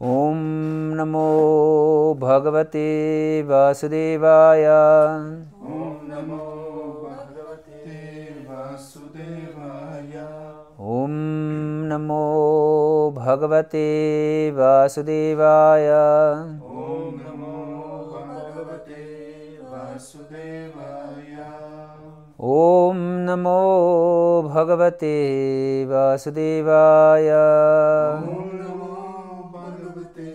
Om Namo Bhagavate Vasudevaya. Om Namo Bhagavate Vasudevaya. Om Namo Bhagavate Vasudevaya. Om Namo Bhagavate Vasudevaya. Om Namo Bhagavate Vasudevaya. Om Namo Bhagavate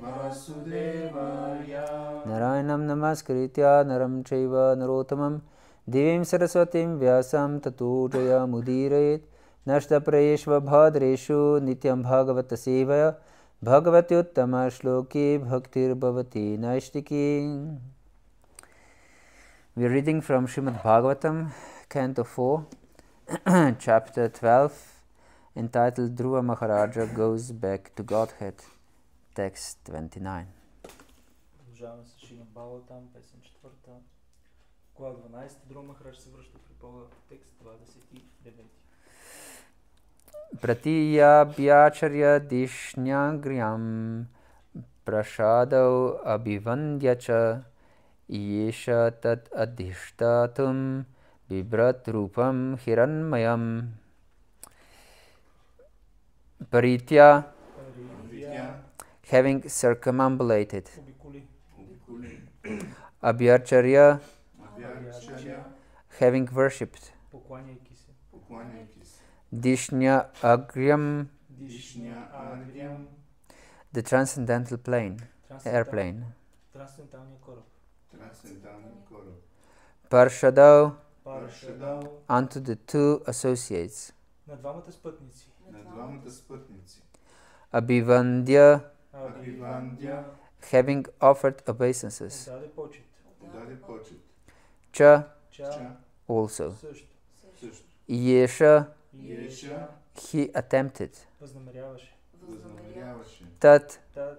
Vasudevaya. Narayanam Namaskritya Naram Chaiva Narottamam Devim Saraswatim Vyasam Tato Jaya Mudirayet Nashta Prayeshva Bhadreshu Nityam Bhagavata Sevaya Bhagavati Uttama Shloki Bhaktir Bhavati Naishtiki. We are reading from Srimad Bhagavatam, Canto 4, Chapter 12, entitled Dhruva Maharaja Goes Back to Godhead, Text 29. Продължаваме с Шримад Бхагаватам, песен 4, глава 12, Dhruva Maharaja се връща при Бога, текст 29. Pratiyabhyacharya dishnagryam prashadau abhivandyacha yesha tat adhishtatum bibrat rupam hiranmayam. Paritya, having circumambulated. Abhyacharya, having worshipped. Покланяйки се. Dishnya Agryam, the transcendental plane, airplane. Трансценденталния кораб. Parshadau, Парашадал unto the two associates. на двамата спътници. Abhivandya, Абивандя having offered obeisances. даде почет. Cha, Ча also. също. Yesha, Yesha he attempted. Възнамеряваше. Tat, Та,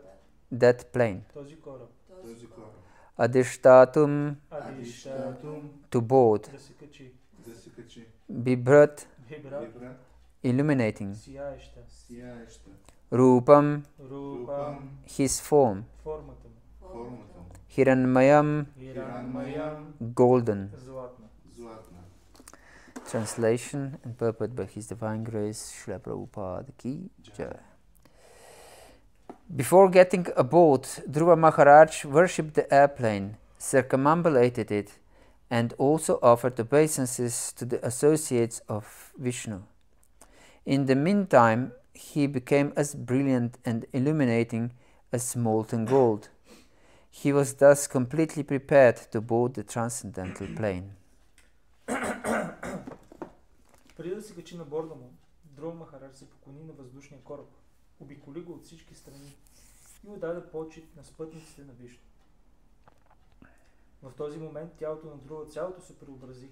that plane. този кораб. Adhishtatum, Адиштатум to board. да се качи. Bibrat, Вибрат illuminating. сияеща. Rupam, Рупам his form. формата му. Hiranmayam, Иранмаям golden. златна. Translation and purport by His Divine Grace, Srila Prabhupada Ki Jai. Before getting aboard, Dhruva Maharaj worshipped the airplane, circumambulated it, and also offered obeisances to the associates of Vishnu. In the meantime, he became as brilliant and illuminating as molten gold. He was thus completely prepared to board the transcendental plane. Преди да се качи на борда му, Dhruva Maharaj се поклони на въздушния кораб, обиколи го от всички страни и отдаде почет на спътниците на Вишну. В този момент тялото на Dhruva цялото се преобрази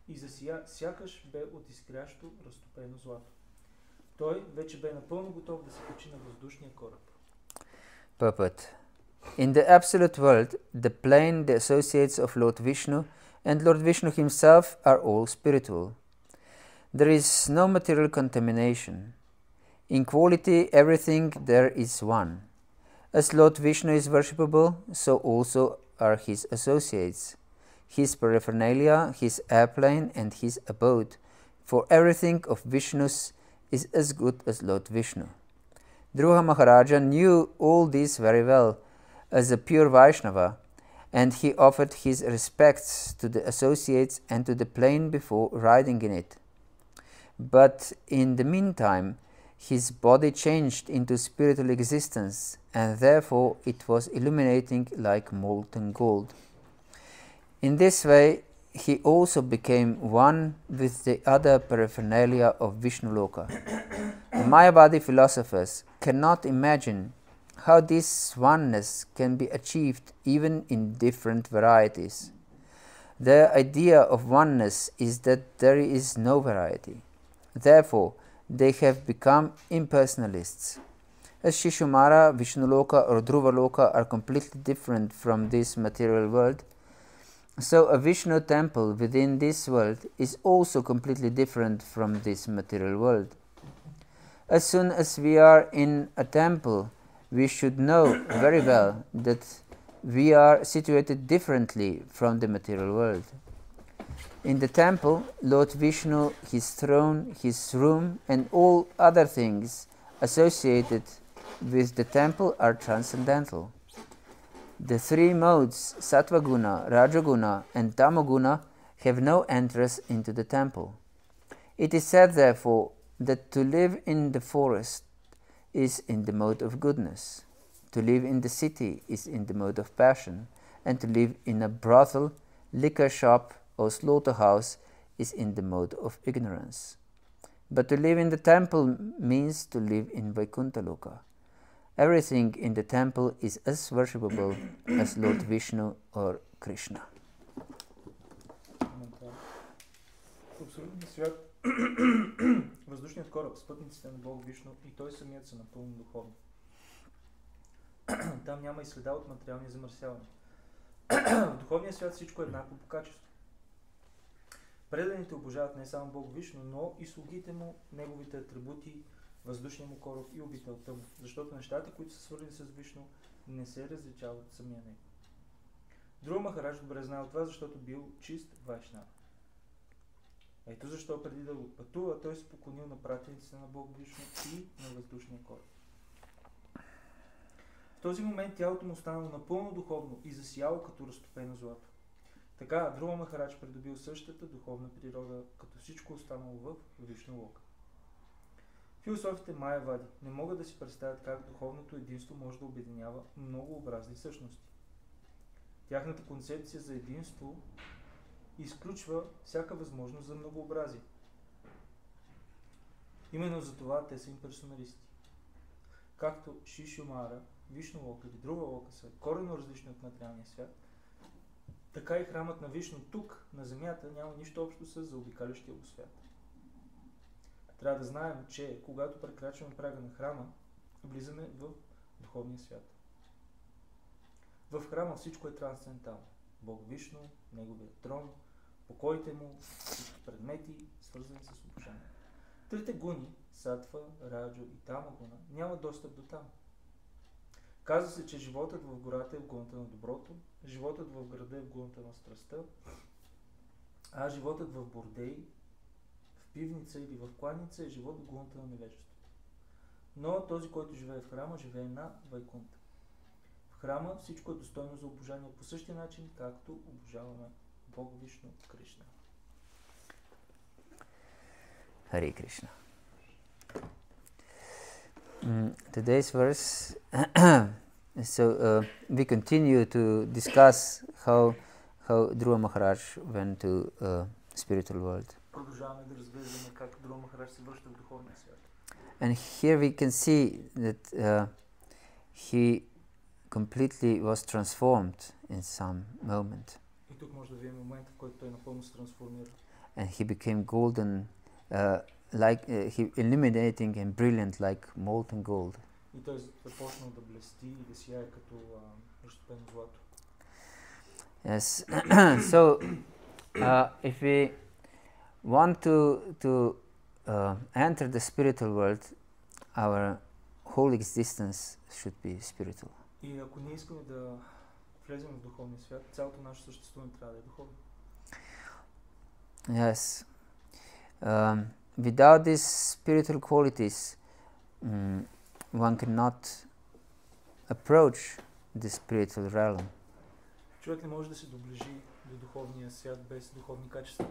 и засия, сякаш бе от изкрящо разтопено злато. Той вече бе напълно готов да се качи на въздушния кораб. Purport. In the absolute world, the plane, the associates of Lord Vishnu, and Lord Vishnu himself are all spiritual. There is no material contamination. In quality, everything there is one. As Lord Vishnu is worshipable, so also are his associates, his paraphernalia, his airplane, and his abode, for everything of Vishnu's is as good as Lord Vishnu. Dhruva Maharaja knew all this very well as a pure Vaishnava, and he offered his respects to the associates and to the plane before riding in it. But in the meantime, his body changed into spiritual existence, and therefore it was illuminating like molten gold. In this way, he also became one with the other paraphernalia of Vishnu Loka. Mayavadi philosophers cannot imagine how this oneness can be achieved even in different varieties. Their idea of oneness is that there is no variety. Therefore, they have become impersonalists. As Shishumara, Vishnuloka or Dhruvaloka are completely different from this material world, so a Vishnu temple within this world is also completely different from this material world. As soon as we are in a temple we should know very well that we are situated differently from the material world. In the temple, Lord Vishnu, his throne, his room, and all other things associated with the temple are transcendental. The three modes, Sattva-guna, Rajaguna, and Tamoguna, have no entrance into the temple. It is said, therefore, that to live in the forest is in the mode of goodness, to live in the city is in the mode of passion, and to live in a brothel, liquor shop, or slaughterhouse is in the mode of ignorance. But to live in the temple means to live in Vaikuntha Loka. Everything in the temple is as worshipable as Lord Vishnu or Krishna. В абсолютния свят въздушният кораб, спътниците на Бог Вишну и той самият са напълно духовни. Там няма и следа от материални замърсявания. В духовния свят всичко е еднакво по качество. Преданите обожават не само Бог Вишну, но и слугите му, неговите атрибути, въздушния му кораб и обителта му, защото нещата, които са свързани с Вишну, не се различават от самия него. Друга Махарадж добре знаел това, защото бил чист вайшнав. Ето защо преди да отпътува, той се поклонил на пратениците на Бог Вишну и на въздушния кораб. В този момент тялото му станало напълно духовно и засияло като разтопено злато. Така Друва Махарадж придобил същата духовна природа, като всичко останало в Вишну Лока. Философите Майявади не могат да си представят как духовното единство може да обединява многообразни същности. Тяхната концепция за единство изключва всяка възможност за многообразие. Именно за това те са имперсоналисти. Както Шишумара, Вишну Лока или Друва Лока са коренно различни от материалния свят, така и храмът на Вишну тук, на земята, няма нищо общо с заобикалящия го свят. Трябва да знаем, че когато прекрачваме прага на храма, влизаме в духовния свят. В храма всичко е трансцендентално. Бог Вишну, неговият трон, покоите му, всички предмети, свързани с обожание. Трите гуни, Сатва, Раджо и Тамагуна, нямат достъп до там. Казва се, че животът в гората е в гуната на доброто, животът в града е в гуната на страстта, а животът в бордей, в пивница или в кланица е живот в гуната на невежеството. Но този, който живее в храма, живее на Вайкунта. В храма всичко е достойно за обожание по същия начин, както обожаваме Бог Вишну Кришна. Hare Krishna. Today's verse, we continue to discuss how Dhruva Maharaj went to spiritual world. Продължаваме да разглеждаме как Dhruva Maharaj се връща в духовния свят. And here we can see that he completely was transformed in some moment. И тук може да видим момента, в който той напълно се трансформира. And he became golden, illuminating and brilliant like molten gold. И той започнал да блести и да сияе като разтопено злато. Yes. So, if we want to enter the spiritual world, our whole existence should be spiritual. И ако ние искаме да влезем в духовния свят, цялото наше съществуване трябва да е духовно. Yes. Without these spiritual qualities, one cannot approach the spiritual realm. Човек не може да се доближи до духовния свят без духовни качества.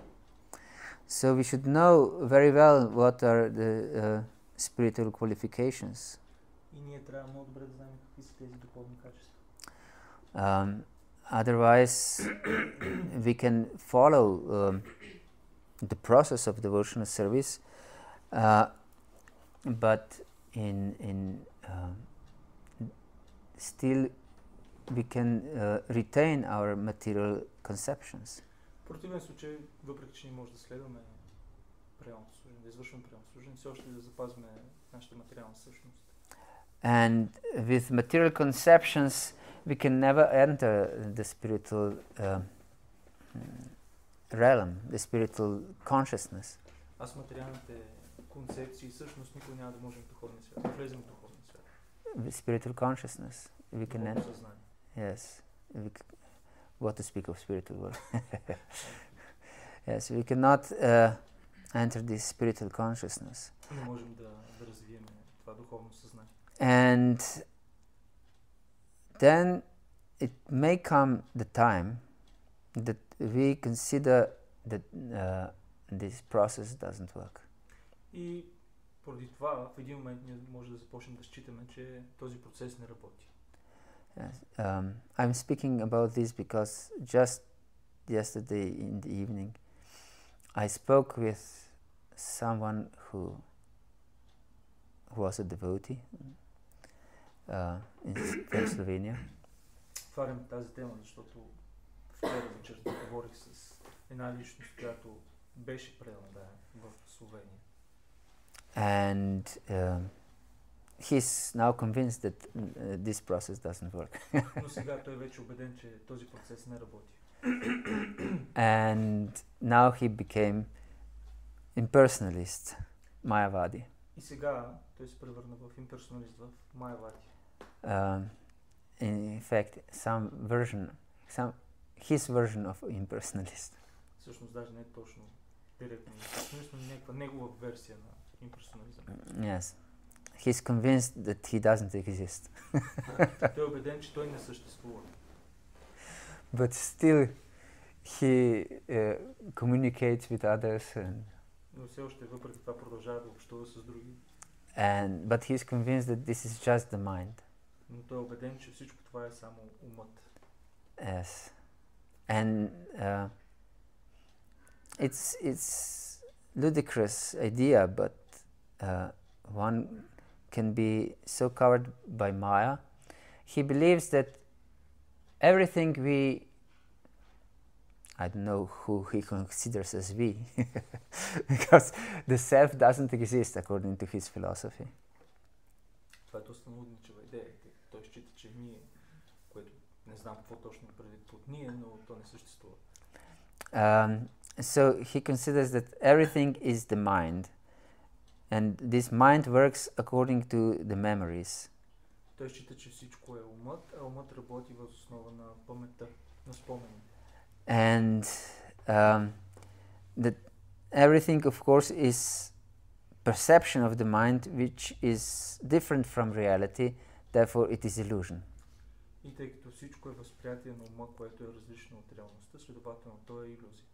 So we should know very well what are the spiritual qualifications. И ние трябва много добре да знаем какви са тези духовни качества. Otherwise, we can follow the process of devotional service, but still we can retain our material conceptions. В противен случай, въпреки че не може да следваме реалното служение, да извършваме реалното служение, все още да запазваме нашата материална същност. And with material conceptions, we can never enter the spiritual realm, the spiritual consciousness. А с материалните концепции всъщност никога няма да можем в духовния свят, да влезем в духовния свят. spiritual consciousness. We can Духовно съзнание. yes. What to speak of spiritual world? Yes, we cannot enter this spiritual consciousness. Не можем да развием това духовно съзнание. And then it may come the time that we consider that this process doesn't work. И поради това в един момент ние може да започнем да считаме, че този процес не работи. Yes. I'm speaking about this because just yesterday in the evening I spoke with someone who was a devotee in Slovenia. Отварям тази тема, защото вчера вечерта говорих с една личност, която беше предан в Словения. And he's now convinced that this process doesn't work. Но сега той вече е убеден, че този процес не работи. And now he became impersonalist, Mayavadi. И сега той се превърна в имперсоналист, в Майавади. In fact, his version of impersonalist. Всъщност даже не е точно директно имперсоналист, но някаква негова версия на имперсонализъм. Yes. He's convinced that he doesn't exist. Той е убеден, че той не съществува. But still he communicates with others Но все още въпреки това продължава да общува с други. but he's convinced that this is just the mind. Но той е убеден, че всичко това е само умът. Yes. And it's ludicrous idea, but one can be so covered by Maya. He believes that everything I don't know who he considers as we, because the self doesn't exist according to his philosophy. Това е доста лудничева идея. Той счита, че ние, което не знам какво точно преди под ние, но то не съществува. So he considers that everything is the mind, and this mind works according to the memories. Той счита, че всичко е умът, а умът работи въз основа на паметта, на спомените. And that everything, of course, is perception of the mind, which is different from reality, therefore it is illusion. И тъй като всичко е възприятие на ума, което е различно от реалността, следователно то е илюзия.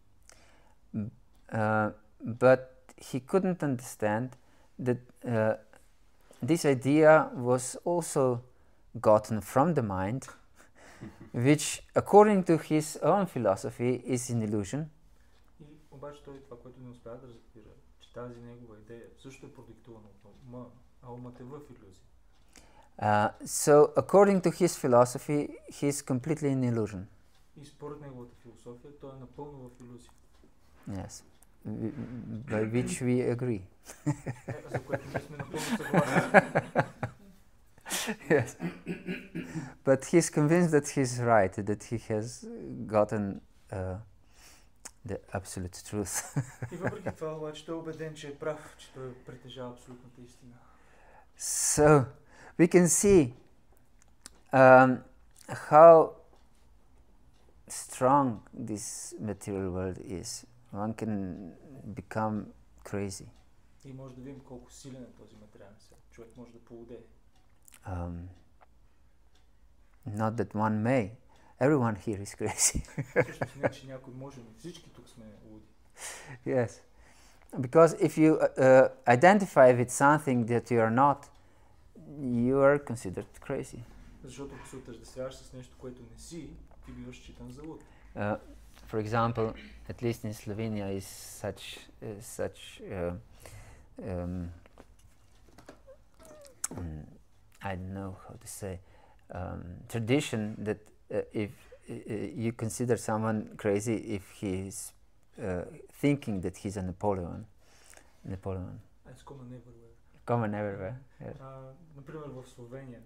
But he couldn't understand that this idea was also gotten from the mind, which according to his own philosophy is an illusion. И обаче той това, което не успя да разбира, че тази негова идея също е продиктувана от ума, а умът е в илюзия. So according to his philosophy, he is completely in illusion. И според неговата философия, той е напълно в илюзия. Yes, by which we agree. За което ние сме напълно съгласни. Yes, but he's convinced that he's right, that he has gotten the absolute truth. И въпреки това, обаче, той е убеден, че е прав, че той притежава абсолютната истина. So we can see how strong this material world is. One can become crazy. И може да видим колко силен е този материален свят. Човек може да полудее. Not that one may. Everyone here is crazy. Всъщност не, че някой може, но всички тук сме луди. Yes. Because if you identify with something that you are not, you are considered crazy. Защото ако се отъждествяваш с нещо, което не си, ти биваш считан за луд. For example, at least in Slovenia is such I don't know how to say tradition that if you consider someone crazy if he is thinking that he's a Napoleon. It's common everywhere. Common everywhere. Yes. Например, в Словения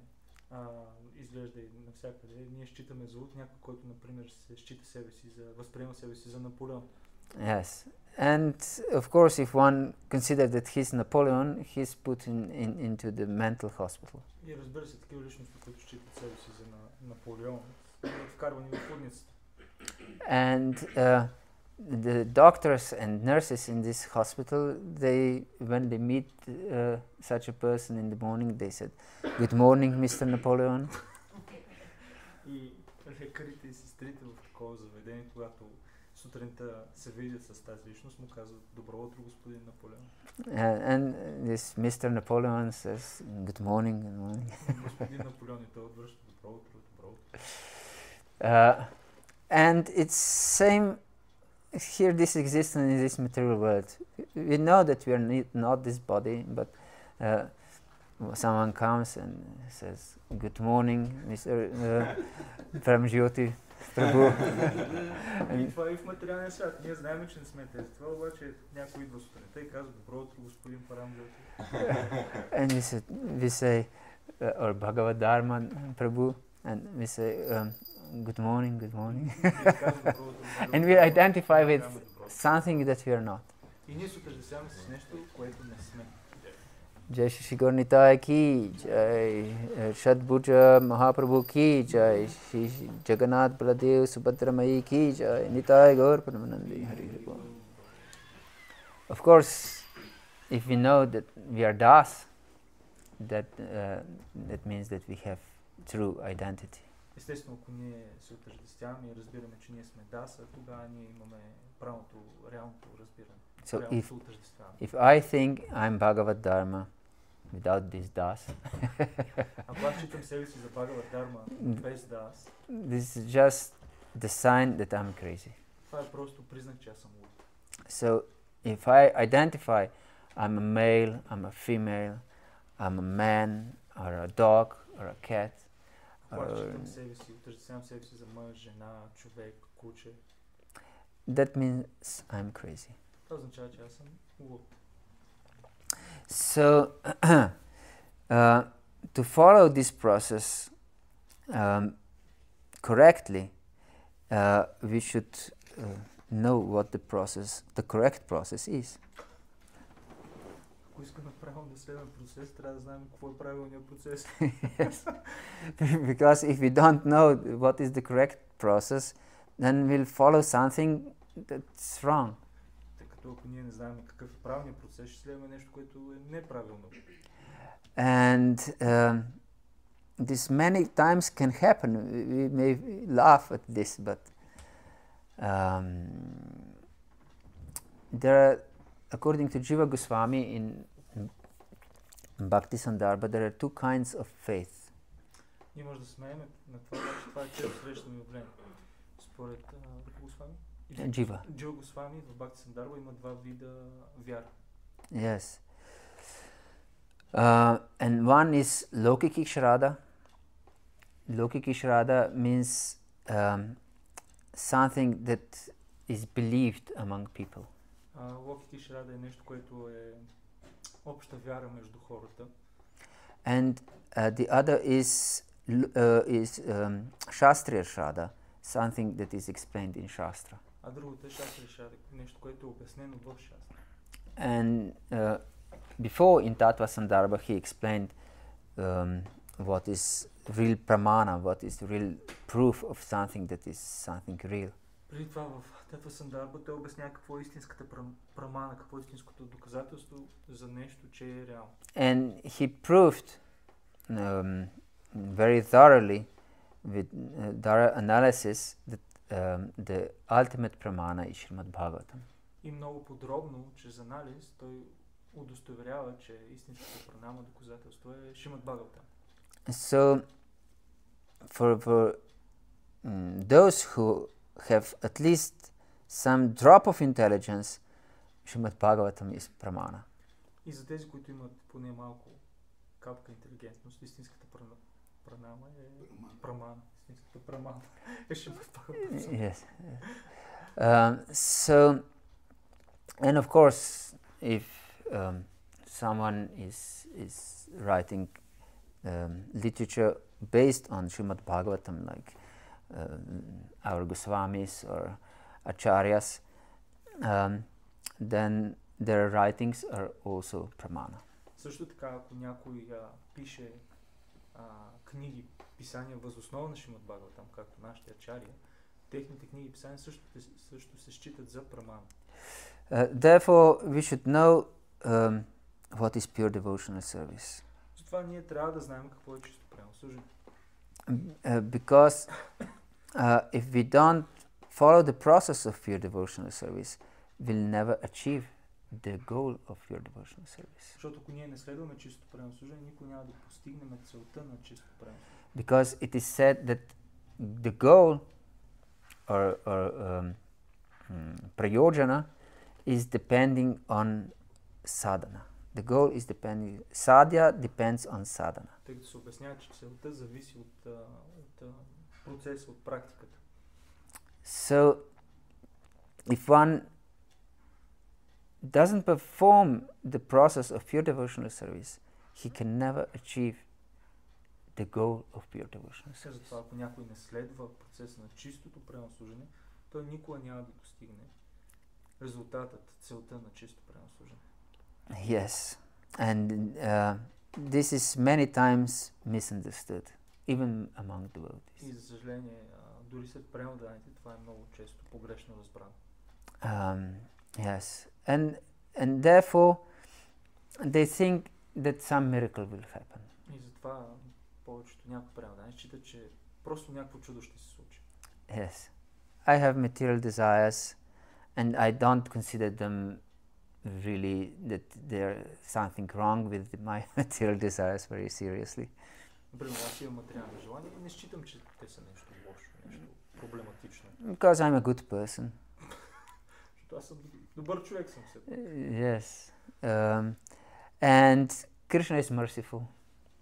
изглежда и навсякъде. Ние считаме за луд някой, който, например, се счита себе си възприема себе си за Наполеон. Yes. And of course, if one considers that he's Napoleon, he's put into the mental hospital. И разбира се, такива личности, които считат себе си за Наполеон, биват вкарвани в лудницата. And the doctors and nurses in this hospital, when they meet such a person in the morning, they said, "Good morning, Mr. Napoleon." И лекарите и сестрите в такова заведение, когато сутринта се видят с тази личност, му казват: "Добро утро, господин Наполеон." And this Mr. Napoleon says, "Good morning, good morning." Господин Наполеон, и той отвръща: "Добро утро, добро утро." And it's same here. This exists in this material world. We know that we are not this body, but someone comes and says, "Good morning, Mr. Paramjyoti Prabhu." И това е и в материалния свят. Ние знаем, че не сме тези. Това обаче някой идва сутринта и казва: "Добро утро, господин Парамджоти." And we say or Bhagavata-dharma Prabhu, and we say, "Good morning, good morning." And we identify with something that we are not. И ние се отъждествяваме с нещо, което не сме. Jai Shri Gaurnitai ki Jai, Shadbhuja Mahaprabhu ki Jai, Shri Jagannath Baladev Subhadra Mayi ki Jai, Nitai Gaur Paramanandi Hari Hari Bol. Of course, if we know that we are das, that means that we have true identity. Естествено, ако ние се отъждествяваме и разбираме, че ние сме даса, тогава ние имаме правилното, реалното разбиране. So if I think I'm Bhagavata-dharma without this das, ако аз считам себе си за Bhagavata-dharma без das, this is just the sign that I'm crazy. това е просто признак, че аз съм луд. So if I identify I'm a male, I'm a female, I'm a man, or a dog, or a cat, Ако аз считам себе си, отъждествявам себе си за мъж, жена, човек, куче, that means I'm crazy. това означава, че аз съм луд. So to follow this process correctly, we should know what the correct process is. Ако искаме правилно да следваме процес, трябва да знаем какво е правилният процес. Because if we don't know what is the correct process, then we'll follow something that's wrong. Тъй като ако ние не знаем какъв е правилният процес, ще следваме нещо, което е неправилно. And this many times can happen. We may laugh at this, but there are, according to Jiva Goswami in Bhakti-yoga, there are two kinds of faith. Ние може да смеем на това, че това е често срещано явление. Според Госвами? Jiva. Джива Госвами в Бхакти-yoga има два вида вяра. Yes. And one is Lokiki Shraddha. Lokiki Shraddha means something that is believed among people. Локики Шрада е нещо, което е обща вяра между хората. And the other is Shastriya Shraddha, something that is explained in Shastra. А другото е Шастрия Шрада, нещо, което е обяснено в Шастра. And before in Tattva Sandarbha he explained what is real pramana, what is real proof of something that is something real. Преди това в Татва Сандарба той обяснява какво е истинската прамана, какво е истинското доказателство за нещо, че е реално. And he proved very thoroughly with thorough analysis that the ultimate pramana is Srimad Bhagavatam. И много подробно, чрез анализ, той удостоверява, че истинската пранама доказателство е Шримад Бхагаватам. So for those who have at least some drop of intelligence, Srimad Bhagavatam is pramana. И за тези, които имат поне малко капка интелигентност, истинската пранама е прамана. Истинската прамана е Шримад Бхагаватам. Yes. So, and of course, if someone is writing literature based on Srimad Bhagavatam, like our Goswamis or Acharyas, then their writings are also pramana. Също така, ако някой пише книги, писания въз основа на Шримад Бхагаватам, както нашите ачария, техните книги и писания също се считат за прамана. Therefore, we should know what is pure devotional service. Затова ние трябва да знаем какво е чисто преданно служение. Because if we don't follow the process of pure devotional service, we'll never achieve the goal of pure devotional service. Защото ако ние не следваме чисто преданно служение, никой няма да постигнем целта на чисто преданно служение. Because it is said that the goal or prayojana is depending on sadhana. The goal is depending. Sadhya depends on sadhana. Тъй като се обяснява, че целта зависи от процеса, от практиката. So, if one doesn't perform the process of pure devotional service, he can never achieve the goal of pure devotional service. Затова, ако някой не следва процеса на чистото преданно служение, той никога няма да достигне резултатът, целта на чисто преданно служение. Yes, and this is many times misunderstood, even among devotees. И за съжаление, дори след преданните, това е много често погрешно разбрано. Yes, and therefore they think that some miracle will happen. И затова повечето някои преданни считат, че просто някакво чудо ще се случи. Yes, I have material desires, and I don't consider them really that there's something wrong with my material desires very seriously. Например, аз имам материални желания и не считам, че те са нещо лошо, нещо проблематично. Because I'm a good person. Защото аз съм добър човек съм се. Yes, and Krishna is merciful.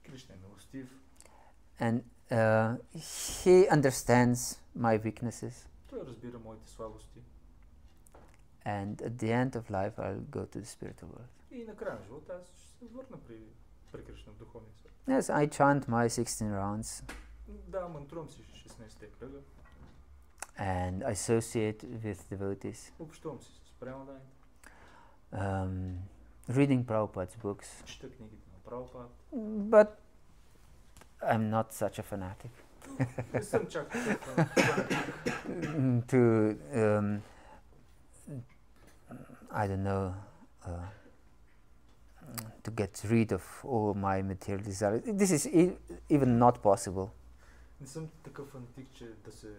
Кришна е милостив. And he understands my weaknesses. Той разбира моите слабости. And at the end of life, I'll go to the spiritual world. И накрая на живота аз ще се върна при Кришна в духовния свят. Yes, I chant my 16 rounds. Да, мантрувам си 16-те кръга. And I associate with devotees. Общувам си с преданните. Reading Prabhupada's books. Чета книгите на Прабхупад. But I'm not such a fanatic. Не съм чак to I don't know, to get rid of all my material desires. This is even not possible. Не съм такъв фанатик, че да се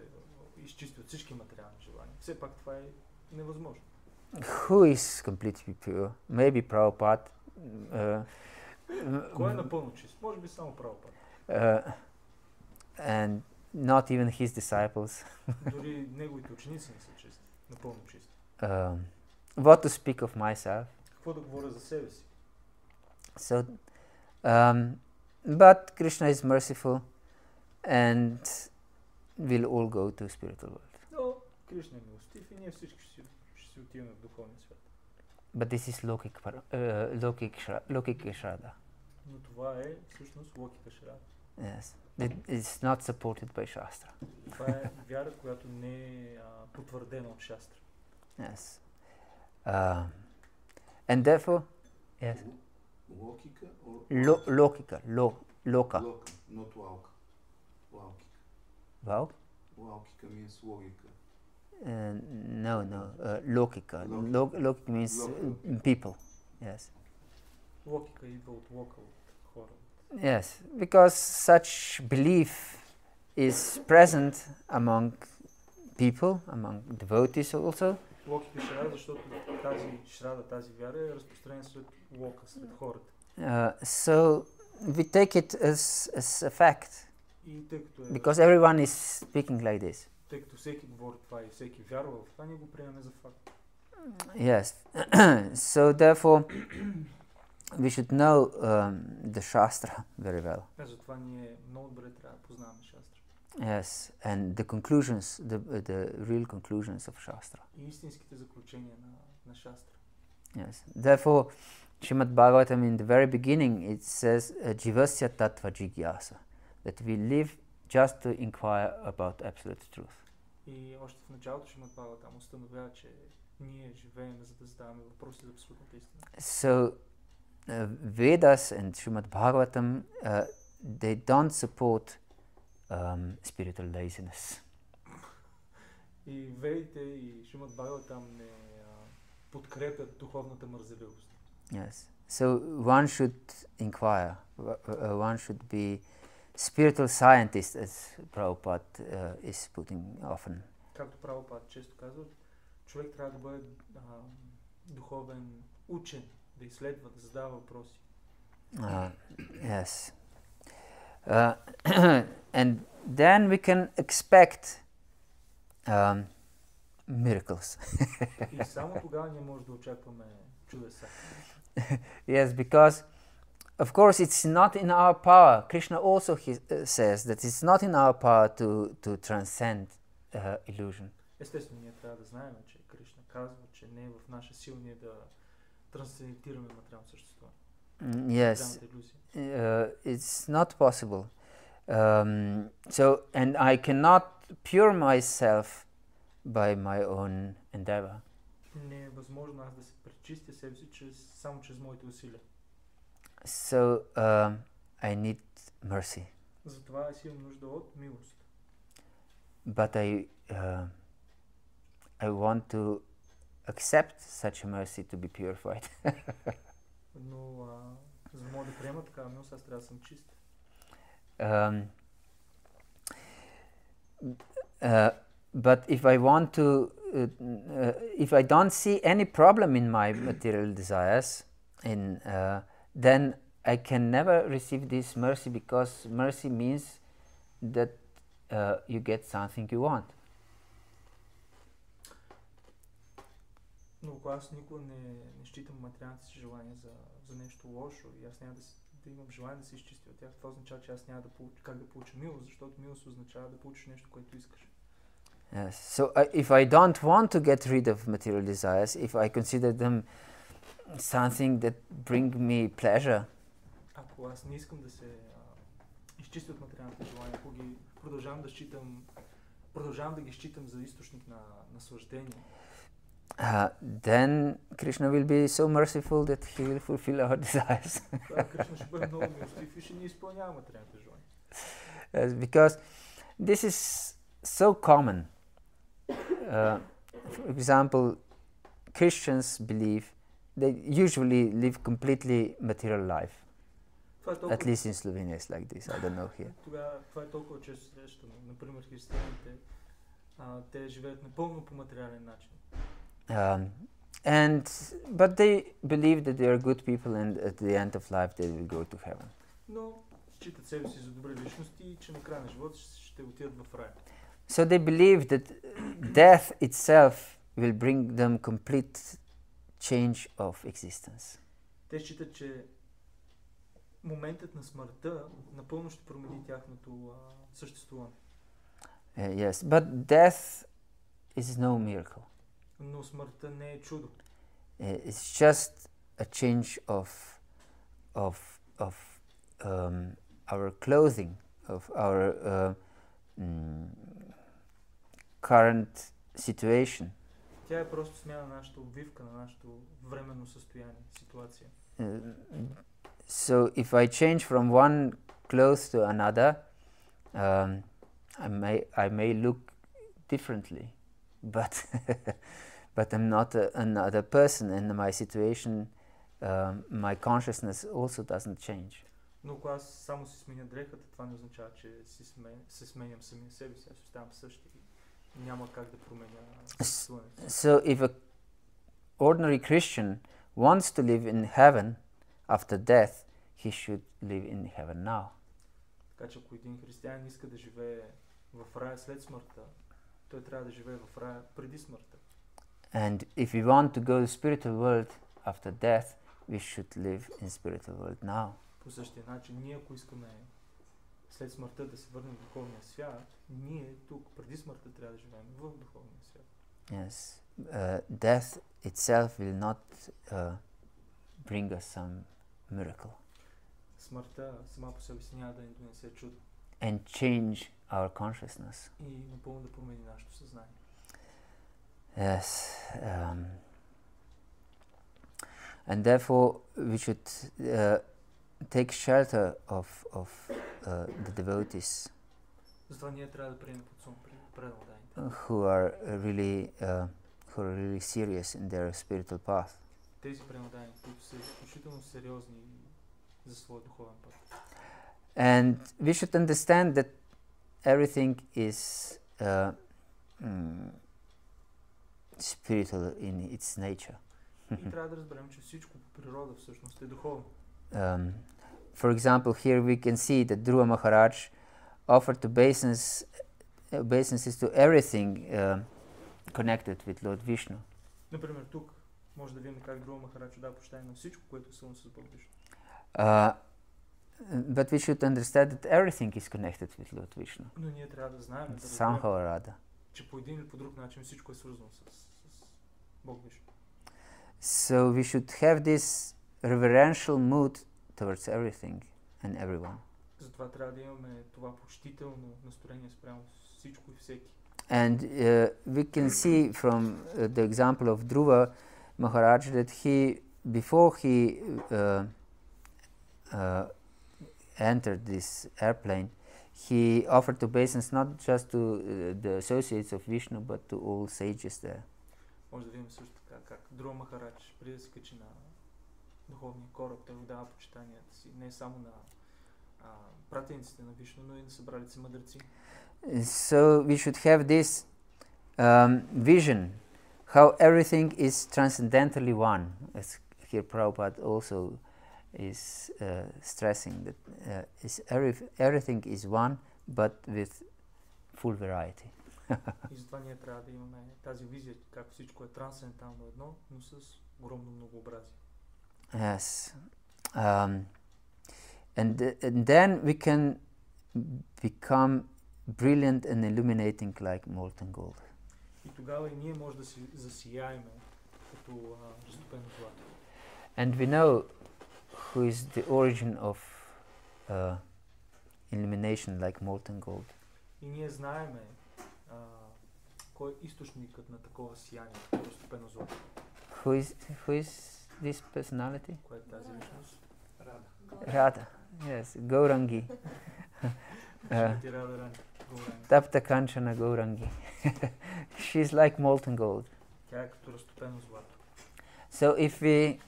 изчисти от всички материални желания. Все пак това е невъзможно. Who is completely pure? Maybe Prabhupada. Кой е напълно чист? Може би само Прабхупад. And not even his disciples. Дори неговите ученици не са чисти. Напълно чисти. What to speak of myself? Какво да говоря за себе си? So, but Krishna is merciful, and we'll all go to spiritual world. Но Кришна е милостив и ние всички ще си отиваме в духовния свят. But this is Lokik Shraddha. Но това е всъщност логика шрада. Yes. It's not supported by Shastra. Това е вяра, която не е потвърдена от шастра. Yes. And therefore, yes. Logika or Lokika. Loka. not Laukika. Wow? Laukika means logica. No. Lokika. Lokika means people. Yes. Логика идва от лока, от хора. Yes, because such belief is present among people, among devotees also. Логика шрада, защото тази шрада, тази вяра е разпространена сред лока, сред хората. So we take it as a fact, И тъй като because everyone is speaking like this. Тъй като всеки говори това и всеки вярва в това, ние го приемаме за факт. Yes. So therefore, we should know the Shastra very well. Затова ние много добре трябва да познаваме шастра. Yes, and the conclusions, the real conclusions of Shastra. И истинските заключения на шастра. Yes. Therefore, Srimad Bhagavatam in the very beginning it says Jivasya Tattva Jigyasa, that we live just to inquire about absolute truth. И още в началото Шримад Бхагаватам установява, че ние живеем, за да задаваме въпроси за абсолютната истина. So, Vedas and Srimad Bhagavatam, they don't support spiritual laziness. И Ведите и Шримад Бхагаватам не подкрепят духовната мързеливост. Yes. So one should inquire. One should be spiritual scientist, as Prabhupada is putting often. Както Прабхупад често казва, човек трябва да бъде духовен учен, да изследва, да задава въпроси. Yes. And then we can expect miracles. И само тогава ние може да очакваме чудеса. Yes, because of course it's not in our power. Krishna also says that it's not in our power to transcend illusion. Естествено, ние трябва да знаем, че Кришна казва, че не е в наша сила ние да трансцендираме материално същество. Yes, it's not possible. So, and I cannot pure myself by my own endeavor. Не е възможно аз да се пречистя себе си само чрез моите усилия. So, I need mercy. Затова аз имам нужда от милост. But I want to accept such a mercy to be purified. Но за да мога да приема такава милост, аз трябва да съм чист. But if I want to, if I don't see any problem in my material desires, then I can never receive this mercy, because mercy means that you get something you want. Но ако аз никога не считам материалните си желания за нещо лошо и аз няма да имам желание да се изчистя от тях, това означава, че аз няма да как да получа милост, защото милост означава да получиш нещо, което искаш. Yes. So if I don't want to get rid of material desires, if I consider them something that bring me pleasure, ако аз не искам да се изчистя от материалните желания, ако ги продължавам да ги считам за източник на наслаждение, then Krishna will be so merciful that he will fulfill our desires. Кришна ще бъде много милостив и ще ни изпълнява материалните желания. Yes, because this is so common. For example, Christians believe they usually live completely material life. At least in Slovenia it's like this. I don't know here. Това е толкова често срещано. Например, християните, те живеят напълно по материален начин. But they believe that they are good people, and at the end of life they will go to heaven. Но считат себе си за добри личности и че на края на живота ще отидат в рай. So they believe that death itself will bring them complete change of existence. Те считат, че моментът на смъртта напълно ще промени тяхното съществуване. Yes, but death is no miracle. Но смъртта не е чудо. It's just a change of our clothing, of our current situation. Тя е просто смяна на нашата обвивка, на нашето временно състояние, ситуация. So if I change from one clothes to another, I may look differently, but but I'm not another person, and my situation, my consciousness also doesn't change. Но ако аз само си сменя дрехата, това не означава, че се сменям самия себе си, аз оставам същия. Няма как да променя съществуването. So if a ordinary Christian wants to live in heaven after death, he should live in heaven now. Така че ако един християнин иска да живее в рая след смъртта, той трябва да живее в рая преди смъртта. And if we want to go to spiritual world after death, we should live in spiritual world now. По същия начин, ние ако искаме след смъртта да се върнем в духовния свят, ние тук преди смъртта трябва да живеем в духовния свят. Yes, death itself will not bring us some miracle. Смъртта сама по себе си няма да ни донесе чудо. And change our consciousness. И напълно да промени нашето съзнание. Yes. And therefore we should take shelter of the devotees Затова ние трябва да приемем под сон преданните, who are really serious in their spiritual path. тези преданни, които са изключително сериозни за своя духовен път. And we should understand that everything is spiritual in its nature. И трябва да разберем, че всичко по природа всъщност е духовно. For example, here we can see that Dhruva Maharaj offered obeisances to everything connected with Lord Vishnu. Например, тук може да видим как Dhruva Maharaj дава почитание на всичко, което е свързано с Бог Вишну. But we should understand that everything is connected with Lord Vishnu. Но ние трябва да знаем, да Somehow or other. че по един или по друг начин всичко е свързано с Бог Вишну. So we should have this reverential mood towards everything and everyone. Затова трябва да имаме това почтително настроение спрямо всичко и всеки. And we can see from the example of Dhruva Maharaj that before he entered this airplane, he offered obeisance not just to the associates of Vishnu, but to all sages there. Може да видим също така как Dhruva Maharaj преди да се качи на духовния кораб, той дава почитанията си не само на пратениците на Вишну, но и на събралите си мъдреци. So we should have this vision, how everything is transcendentally one, as here Prabhupada also is stressing that everything is one, but with full variety. И затова ние трябва да имаме тази визия, как всичко е трансцендентално едно, но с огромно многообразие. Yes. And then we can become brilliant and illuminating like molten gold. И тогава и ние може да си засияеме като разтопено злато. And we know who is the origin of illumination like molten gold. И ние знаеме кой е източникът на такова сияние, като разтопено злато. Who is this personality? Кой е тази личност? Radha. Yes, Gaurangi. Tapta Kanchana Gaurangi. She's like molten gold. Тя е като разтопено злато. So if we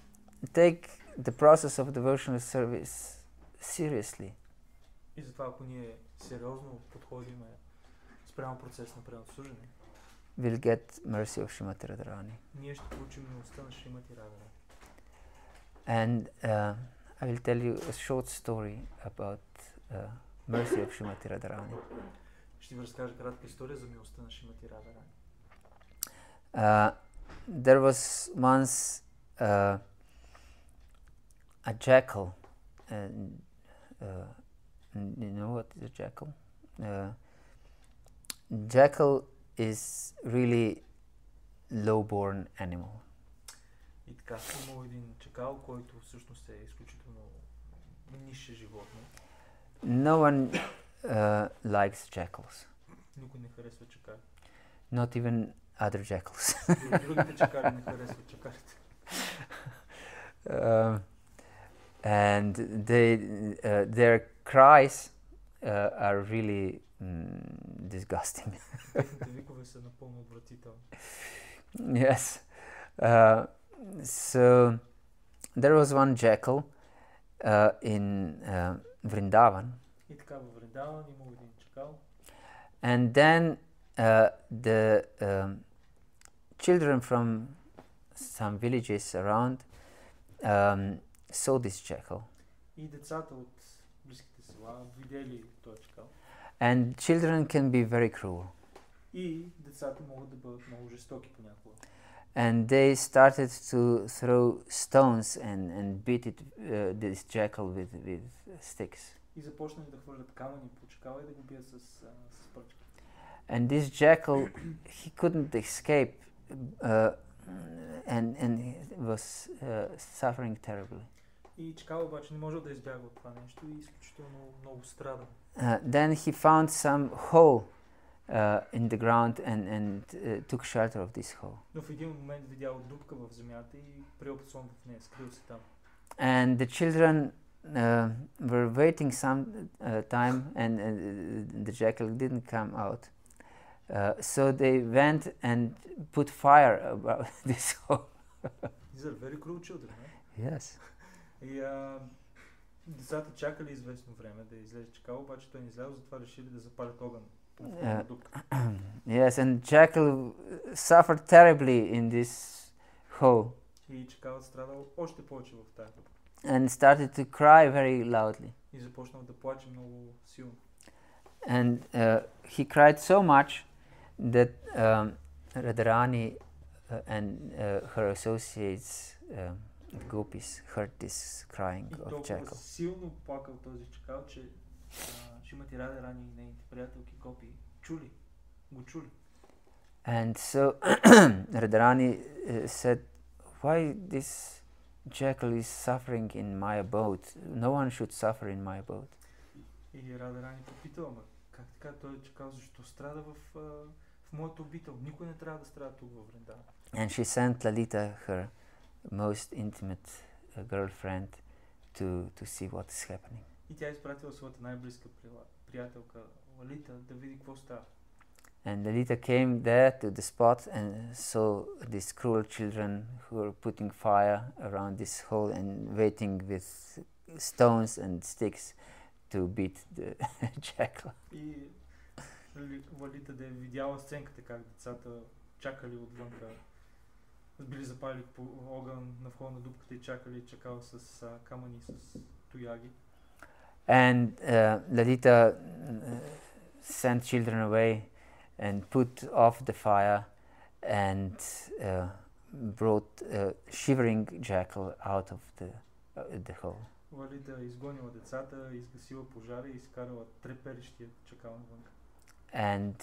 take the process of devotional service seriously, и затова ако ние сериозно подходиме спрямо процес на преданно служене, we'll get mercy of Srimati Radharani. Ние ще получим милостта на Шримати Радharani. And I will tell you a short story about mercy of Srimati Radharani. Ще ви разкажа кратка история за милостта на Шримати Радharani. There was once a jackal. You know what is a jackal? Jackal is really low-born animal. И така, има един чакал, който всъщност е изключително нише животно. No one likes jackals. Никой не харесва чакали. Not even other jackals. Другите чакали не харесват чакалите. And their cries are really disgusting. Техните викове са напълно отвратителни. Yes. So there was one jackal in Vrindavan. И така във Вриндаван има един чакал. And then the children from some villages around saw this jackal. И децата от близките села видели този чакал. And children can be very cruel. И децата могат да бъдат много жестоки понякога. And they started to throw stones and beat this jackal with sticks. И започнали да хвърлят камъни по чакала и да го бият с пръчки. And this jackal, he couldn't escape and he was suffering terribly. И чакал обаче не може да избяга от това нещо и изключително много страда. Then he found some hole in the ground and took shelter of this hole. Но в един момент видял дупка в земята и приел подслон в нея, скрил се там. And the children were waiting some time, and the jackal didn't come out. So they went and put fire about this hole. These are very cruel children, right? Yes. И децата чакали известно време да излезе чакал, обаче той не излязъл, затова решили да запалят огън на входа на дупка. Yes, and jackal suffered terribly in this hole. И чакалът страдал още повече в тази дупка. And started to cry very loudly. И започнал да плаче много силно. And he cried so much that Radharani and her associates, gopis, heard this crying И of толкова jackal. силно плакал този чакал, че Шримати Радharani и нейните приятелки гопи го чули. And so Radharani said, why this jackal is suffering in my abode? No one should suffer in my abode. И Радharani попитала, как така той чакал, защо страда в моето обител? Никой не трябва да страда тук във Вриндаван. And she sent Lalita, her most intimate girlfriend, to see what is happening. И тя изпратила своята най-близка приятелка Лалита да види какво става. And Lalita came there to the spot and saw these cruel children who were putting fire around this hole and waiting with stones and sticks to beat the jackal. И Лалита да е видяла сценката как децата чакали отвънка, били запали по огън на входа на дупката и чакали чакал с камъни, с тояги. And Lalita sent children away and put off the fire and brought a shivering jackal out of the hole. Лалита изгонила децата, изгасила пожара и изкарала треперещия чакал навън. And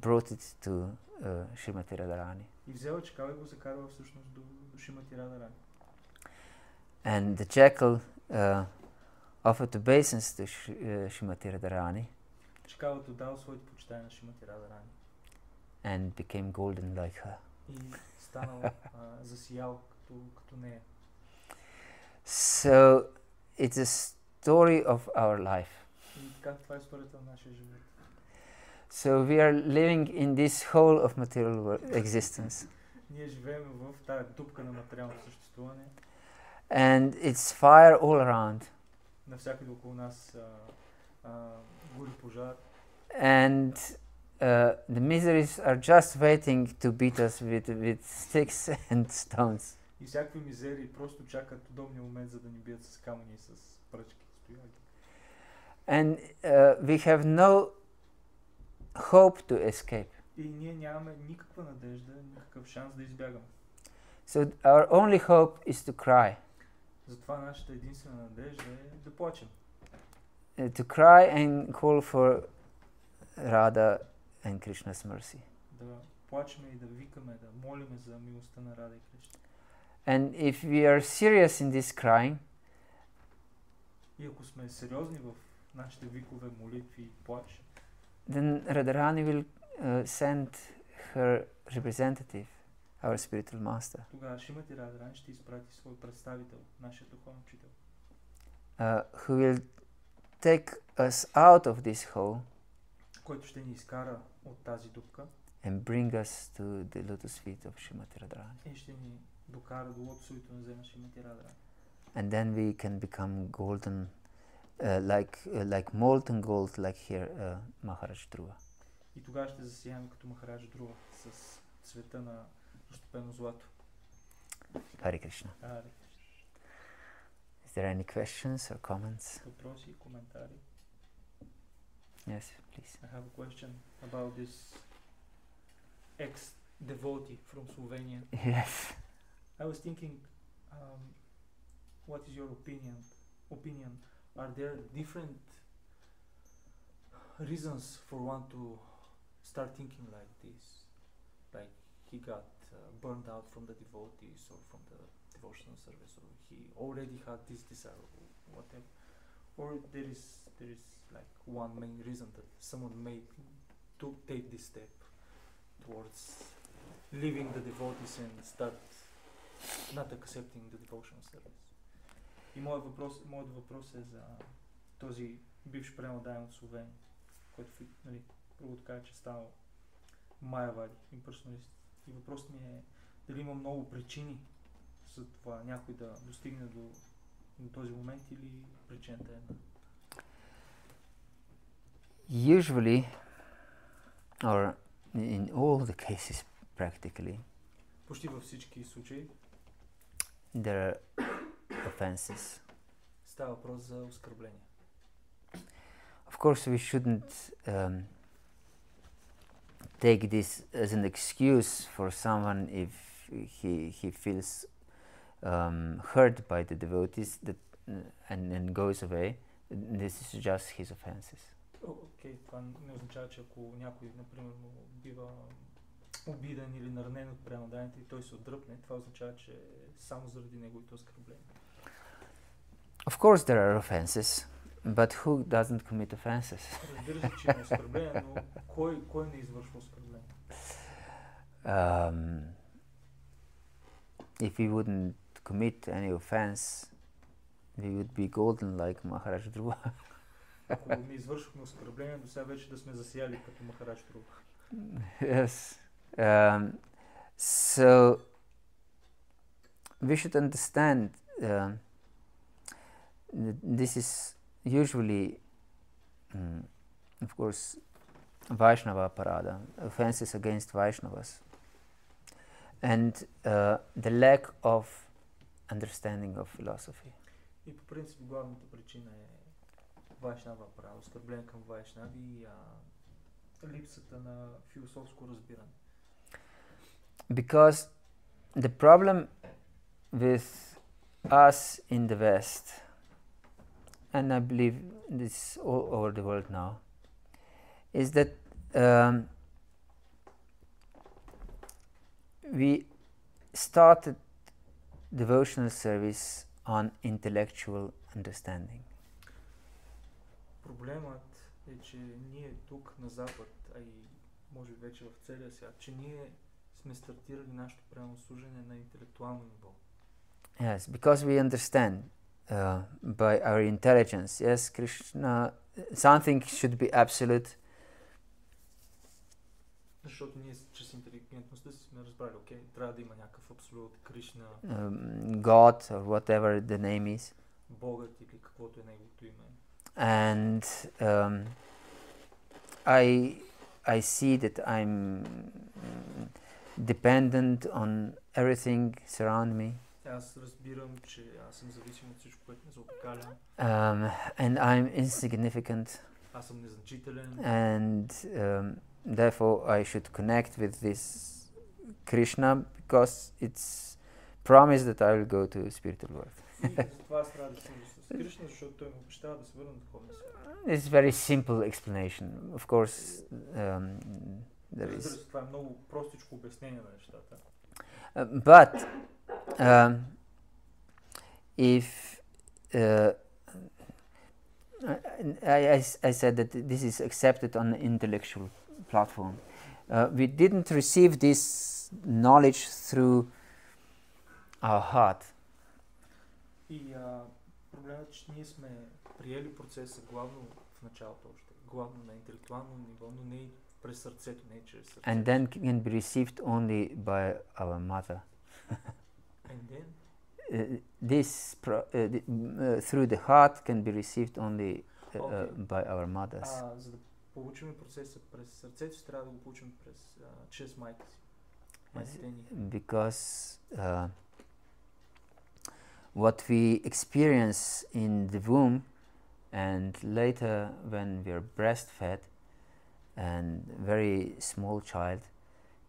brought it to Srimati Radharani. И взела чакал и го закарала всъщност до Шримати Радharani. And the jackal offered obeisance to Srimati Radharani Чакалът отдал своите почитания на Шримати Радharani. and became golden like her. И станал засиял като нея. So it's a story of our life. И така това е историята на нашия живот. So we are living in this hole of material existence. Ние живеем в тая дупка на материалното съществуване. And it's fire all around. Навсякъде около нас гори пожар. And the miseries are just waiting to beat us with sticks and stones. И всякакви мизерии просто чакат удобния момент, за да ни бият с камъни и с пръчки, с тояги. And we have no hope to escape. И ние нямаме никаква надежда, никакъв шанс да избягаме. So our only hope is to cry. Затова нашата единствена надежда е да плачем. To cry and call for Radha and Krishna's mercy. Да плачем и да викаме, да молиме за милостта на Рада и Кришна. And if we are serious in this crying, И ако сме сериозни в нашите викове, молитви и плач, then Radharani will send her representative, our spiritual master, тогава Шримати Радharani ще изпрати свой представител, нашия духовен учител, who will take us out of this hole който ще ни изкара от тази дупка and bring us to the lotus feet of Srimati Radharani. и ще ни докара до лотосовите нозе на Шримати Радharani. And then we can become golden, like molten gold, like here Maharaja Dhruva. И тогава ще засияем като Махараджа Друва с цвета на разтопено злато. Hare Krishna. Is there any questions or comments? Въпроси, коментари? Yes, please. I have a question about this ex-devotee from Slovenia. Yes. I was thinking, what is your opinion? Are there different reasons for one to start thinking like this? Like he got burned out from the devotees or from the devotional service, or he already had this desire, or whatever. Or there is like one main reason that someone to take this step towards leaving the devotees and start not accepting the devotional service. И моят въпрос е за този бивш пренедаем от Словения, който нали, първо така че станал майавади, имперсоналист. И въпросът ми е дали има много причини за това някой да достигне до този момент или причината е една. Usually, or in all the cases practically, почти във всички случаи there are offenses. става въпрос за оскърбление. Of course, we shouldn't take this as an excuse for someone if he feels hurt by the devotees and goes away. This is just his offenses. Окей, това не означава, че ако някой, например, бива обиден или наранен от пренаданите и той се отдръпне, това означава, че само заради неговото оскърбление. Of course there are offenses, but who doesn't commit offenses? Разбира се, че има оскърбление, но кой не извършва оскърбление? If we wouldn't commit any offense, we would be golden like Maharaja Dhruva. Ако не извършвахме оскърбление, до сега вече да сме засияли като Махарадж Друва. Yes. So we should understand this is usually, of course, Vaishnava parada, offenses against Vaishnavas, and the lack of understanding of philosophy. И по принцип главната причина е Вайшнава парада, оскърбление към Вайшнави и липсата на философско разбиране. Because the problem with us in the West, and I believe this is all over the world now, is that we started devotional service on intellectual understanding. Проблемът е, че ние тук на Запад, а и може би вече в целия свят, че ние сме стартирали нашето правилно служение на интелектуално ниво. Yes, because we understand by our intelligence, yes, Krishna, something should be absolute. Защото ние чрез интелигентността си сме разбрали, окей, трябва да има някакъв абсолют, Кришна, God or whatever the name is. Богът или каквото е неговото име. And I see that I'm dependent on everything surround me. Аз разбирам, че аз съм зависим от всичко, което ме заобикаля. And I'm insignificant. Аз съм незначителен. And therefore I should connect with this Krishna because it's promised that I will go to spiritual world. И затова аз трябва да съм с Кришна, защото той му обещава да се върна до духовния свят. It's a very simple explanation. Of course, there is. Това е много простичко обяснение на нещата. But if I said that this is accepted on an intellectual platform, we didn't receive this knowledge through our heart. И проблемът е, че ние сме приели процеса главно в началото още, главно на интелектуално ниво, но не и през сърцето, не и чрез сърцето. And then can be received only by our mother. And then? Through the heart can be received only by our mothers. За да получим процеса през сърцето, ще трябва да го получим чрез майка си. Because what we experience in the womb and later when we are breastfed and very small child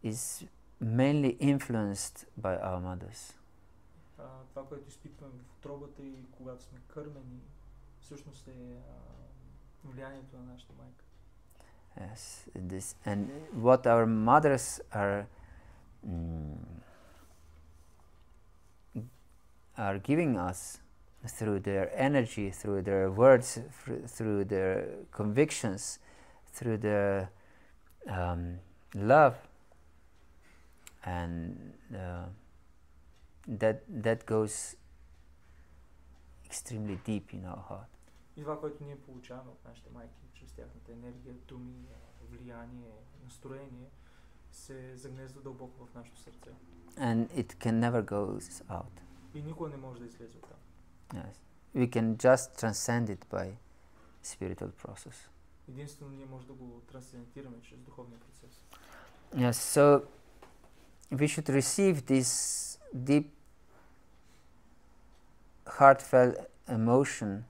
is mainly influenced by our mothers. Това, което изпитваме в утробата и когато сме кърмени, всъщност е влиянието на нашата майка. Yes, this and what our mothers are giving us through their energy, through their words, through their convictions, through their love, and that goes extremely deep in our heart. И това, което ние получаваме от нашите майки, чрез тяхната енергия, думи, влияние, настроение, се загнезда дълбоко в нашето сърце. And it can never go out. И никога не може да излезе от там. Yes. We can just transcend it by spiritual process. Единствено ние може да го трансцендентираме чрез духовния процес. Yes, so we should receive this deep, heartfelt emotion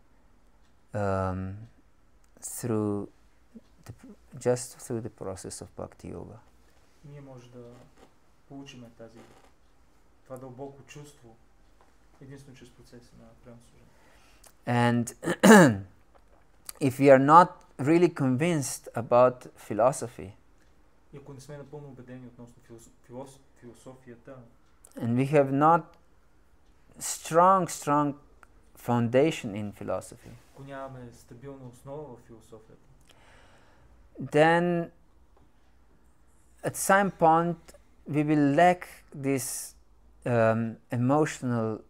just through the process of bhakti-yoga. Ние може да получим това дълбоко чувство единствено чрез процеса на преемно служение. And if we are not really convinced about philosophy, И ако не сме напълно убедени относно философията, and we have not strong foundation in philosophy, ако нямаме стабилна основа в философията, then at some point we will lack this emotional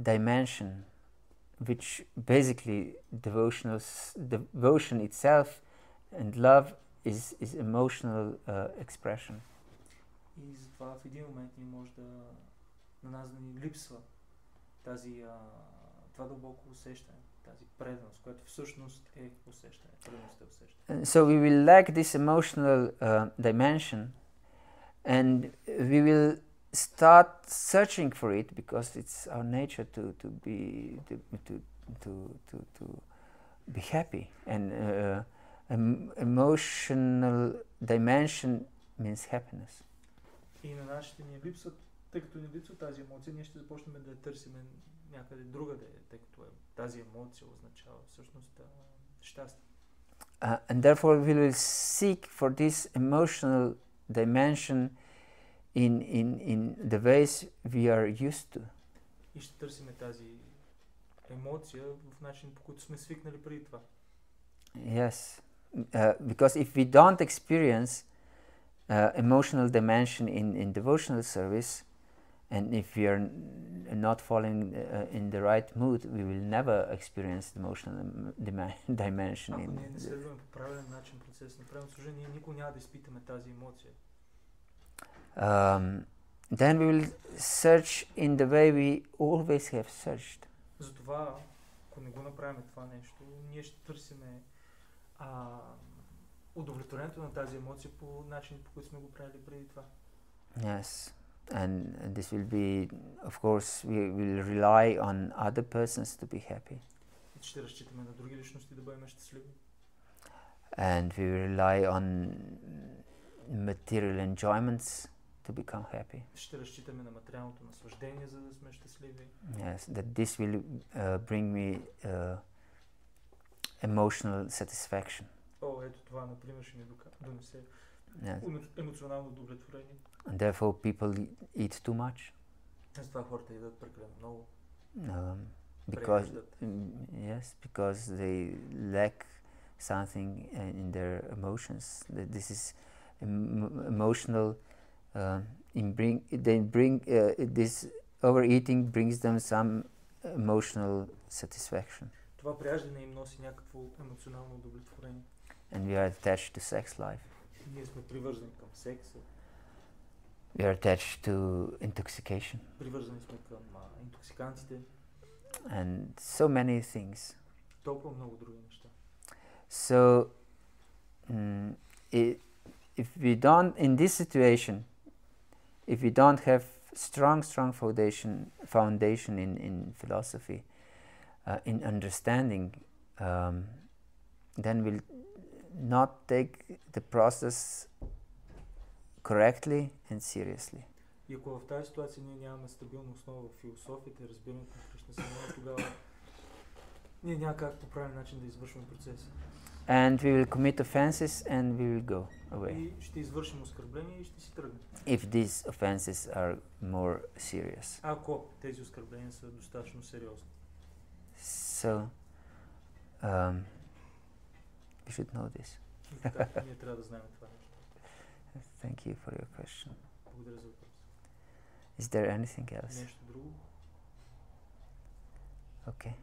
dimension, which basically devotion itself and love is emotional expression. и затова в един момент ни може на нас да ни липсва това дълбоко усещане, тази преданост, която всъщност е усещане, преданост е усещане. So we will lack this emotional dimension, and we will start searching for it because it's our nature to be happy, and emotional dimension means happiness. И на нашите ни липсват, тъй като ни липсва тази емоция, ние ще започнем да я търсим някъде другаде, тъй като тази емоция означава всъщност щастие. And therefore we will seek for this emotional dimension in the ways we are used to. И ще търсим тази емоция в начин, по който сме свикнали преди това. Yes, because if we don't experience emotional dimension in devotional service, and if we are not falling in the right mood, we will never experience the emotional dimension. Ако ние не следваме по правилен начин процес на преемно служение, ние никога няма да изпитаме тази емоция. Then we will search in the way we always have searched. Затова, ако не го направим това нещо, ние ще търсиме удовлетворението на тази емоция по начин, по който сме го правили преди това. Yes, and this will be, of course, we will rely on other persons to be happy. Ще разчитаме на други личности да бъдем щастливи. And we will rely on material enjoyments to become happy. Ще разчитаме на материалното наслаждение, за да сме щастливи. Yes, that this will bring me emotional satisfaction. Ето това, например, ще ни донесе емоционално удовлетворение. And therefore people eat too much. Това хората ядат прекалено много. Because they lack something in their emotions. This is emotional. This overeating brings them some emotional satisfaction. Това прияждане им носи някакво емоционално удовлетворение. And we are attached to sex life. Ние сме привързани към секса. We are attached to intoxication. Привързани сме към интоксикантите. And so many things. Толкова много други неща. So, if we don't, in this situation, if we don't have strong foundation in philosophy, in understanding, then we'll not take the process correctly and seriously. И ако в тази ситуация ние нямаме стабилна основа в философията и разбирането на Кришна Самана, тогава ние няма как по правилен начин да извършваме процеса. And we will commit offenses and we will go away. И ще извършим оскърбление и ще си тръгнем. If these offenses are more serious. Ако тези оскърбления са достатъчно сериозни. So, we should know this. И така, ние трябва да знаем това нещо. Thank you for your question. Благодаря за въпроса. Is there anything else? Нещо друго? Okay.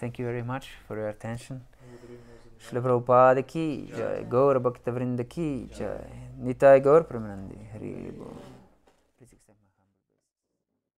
Thank you very much for your attention. Благодаря много за вниманието. Shri Prabhupada ki jai, Gaura Bhakta Vrinda ki jai, Nitai Gaur Premanandi.